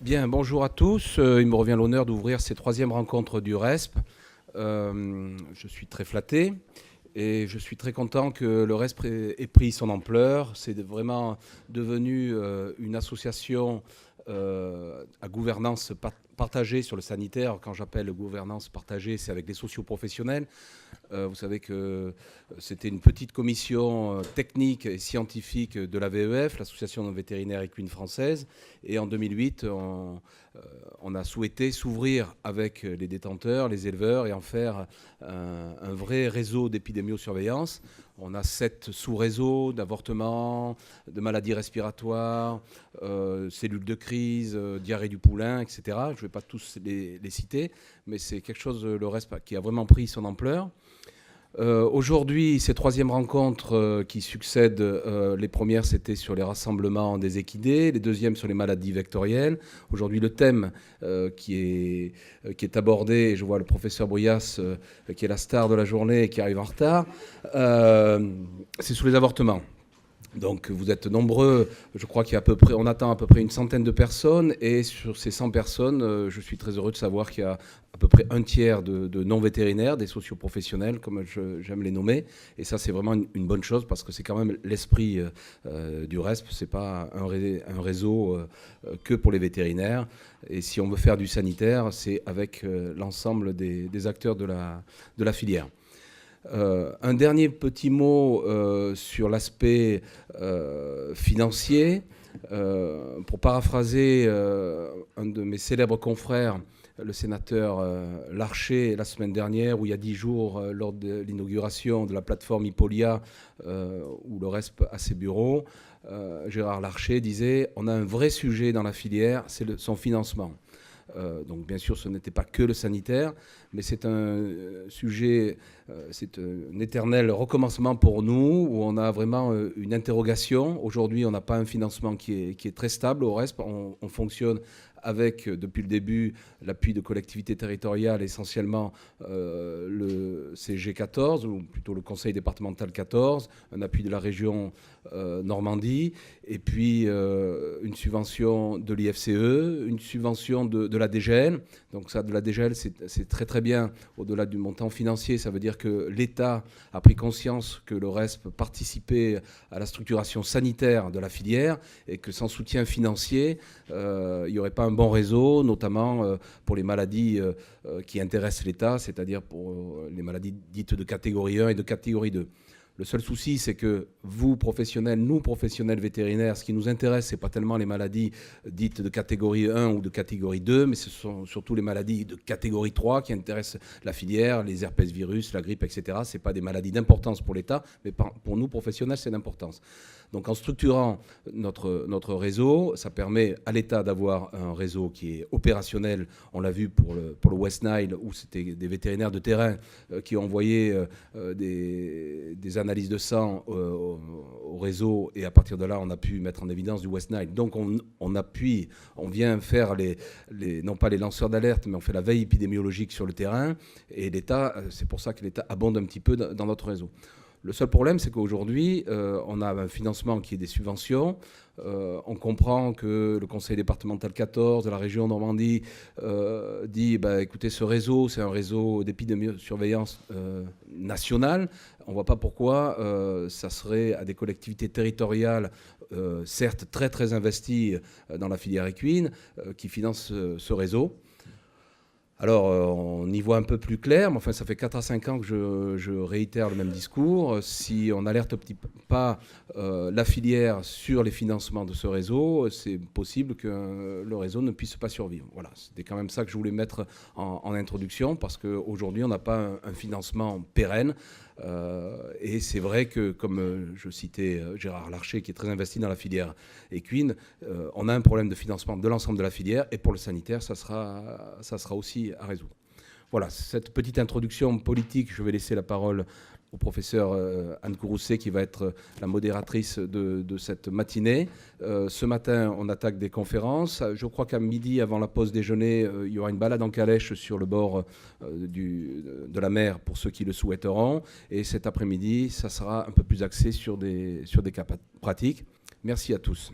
Bien, bonjour à tous. Il me revient l'honneur d'ouvrir ces troisième rencontres du RESP. Je suis très flatté et je suis très content que le RESP ait pris son ampleur. C'est vraiment devenu une association à gouvernance partagée sur le sanitaire. Quand j'appelle gouvernance partagée, c'est avec les socioprofessionnels. Vous savez que c'était une petite commission technique et scientifique de la VEF, l'Association vétérinaire équine française. Et en 2008, on a souhaité s'ouvrir avec les détenteurs, les éleveurs, et en faire un vrai réseau d'épidémiosurveillance. On a 7 sous-réseaux d'avortement, de maladies respiratoires, cellules de crise, diarrhée du poulain, etc. Je ne vais pas tous les citer, mais c'est quelque chose, le RESP, qui a vraiment pris son ampleur. Aujourd'hui, ces troisième rencontres qui succèdent, les premières c'était sur les rassemblements des équidés, les deuxièmes sur les maladies vectorielles. Aujourd'hui, le thème qui est abordé, et je vois le professeur Bruyas qui est la star de la journée et qui arrive en retard, c'est sur les avortements. Donc vous êtes nombreux, je crois on attend à peu près une centaine de personnes, et sur ces 100 personnes, je suis très heureux de savoir qu'il y a à peu près un tiers de non-vétérinaires, des socioprofessionnels, comme j'aime les nommer, et ça c'est vraiment une bonne chose, parce que c'est quand même l'esprit du RESP, c'est pas un réseau que pour les vétérinaires, et si on veut faire du sanitaire, c'est avec l'ensemble des acteurs de la filière. Un dernier petit mot sur l'aspect financier. Pour paraphraser un de mes célèbres confrères, le sénateur Larcher, la semaine dernière, ou il y a 10 jours, lors de l'inauguration de la plateforme Hippolia, où le RESP a ses bureaux, Gérard Larcher disait « On a un vrai sujet dans la filière, c'est son financement ». Donc bien sûr, ce n'était pas que le sanitaire, mais c'est un sujet, c'est un éternel recommencement pour nous, où on a vraiment une interrogation. Aujourd'hui, on n'a pas un financement qui est très stable. Au RESP, on fonctionne avec, depuis le début, l'appui de collectivités territoriales, essentiellement le CG14, ou plutôt le Conseil départemental 14, un appui de la région Normandie, et puis une subvention de l'IFCE, une subvention de la DGL. Donc ça, de la DGL, c'est très très bien. Au-delà du montant financier, ça veut dire que l'État a pris conscience que le RESP participait à la structuration sanitaire de la filière, et que sans soutien financier, il n'y aurait pas un bon réseau, notamment pour les maladies qui intéressent l'État, c'est-à-dire pour les maladies dites de catégorie 1 et de catégorie 2. Le seul souci, c'est que vous, professionnels, nous, professionnels vétérinaires, ce qui nous intéresse, ce n'est pas tellement les maladies dites de catégorie 1 ou de catégorie 2, mais ce sont surtout les maladies de catégorie 3 qui intéressent la filière, les herpès virus, la grippe, etc. Ce n'est pas des maladies d'importance pour l'État, mais pour nous, professionnels, c'est d'importance. Donc en structurant notre réseau, ça permet à l'État d'avoir un réseau qui est opérationnel. On l'a vu pour le West Nile, où c'était des vétérinaires de terrain qui ont envoyé des analyses de sang au réseau, et à partir de là, on a pu mettre en évidence du West Nile. Donc on vient faire non pas les lanceurs d'alerte, mais on fait la veille épidémiologique sur le terrain, et l'État, c'est pour ça que l'État abonde un petit peu dans notre réseau. Le seul problème, c'est qu'aujourd'hui, on a un financement qui est des subventions. On comprend que le conseil départemental 14 de la région Normandie dit écoutez, ce réseau, c'est un réseau d'épidémiosurveillance nationale. On ne voit pas pourquoi ça serait à des collectivités territoriales, certes très très investies dans la filière équine, qui financent ce réseau. Alors, on y voit un peu plus clair, mais enfin, ça fait 4 à 5 ans que je réitère le même discours. Si on n'alerte pas la filière sur les financements de ce réseau, c'est possible que le réseau ne puisse pas survivre. Voilà, c'était quand même ça que je voulais mettre en introduction, parce qu'aujourd'hui, on n'a pas un financement pérenne. Et c'est vrai que, comme je citais Gérard Larcher, qui est très investi dans la filière équine, on a un problème de financement de l'ensemble de la filière, et pour le sanitaire, ça sera aussi à résoudre. Voilà, cette petite introduction politique, je vais laisser la parole au professeur Anne Courroucé, qui va être la modératrice de cette matinée. Ce matin, on attaque des conférences. Je crois qu'à midi, avant la pause déjeuner, il y aura une balade en calèche sur le bord de la mer pour ceux qui le souhaiteront. Et cet après-midi, ça sera un peu plus axé sur des cas pratiques. Merci à tous.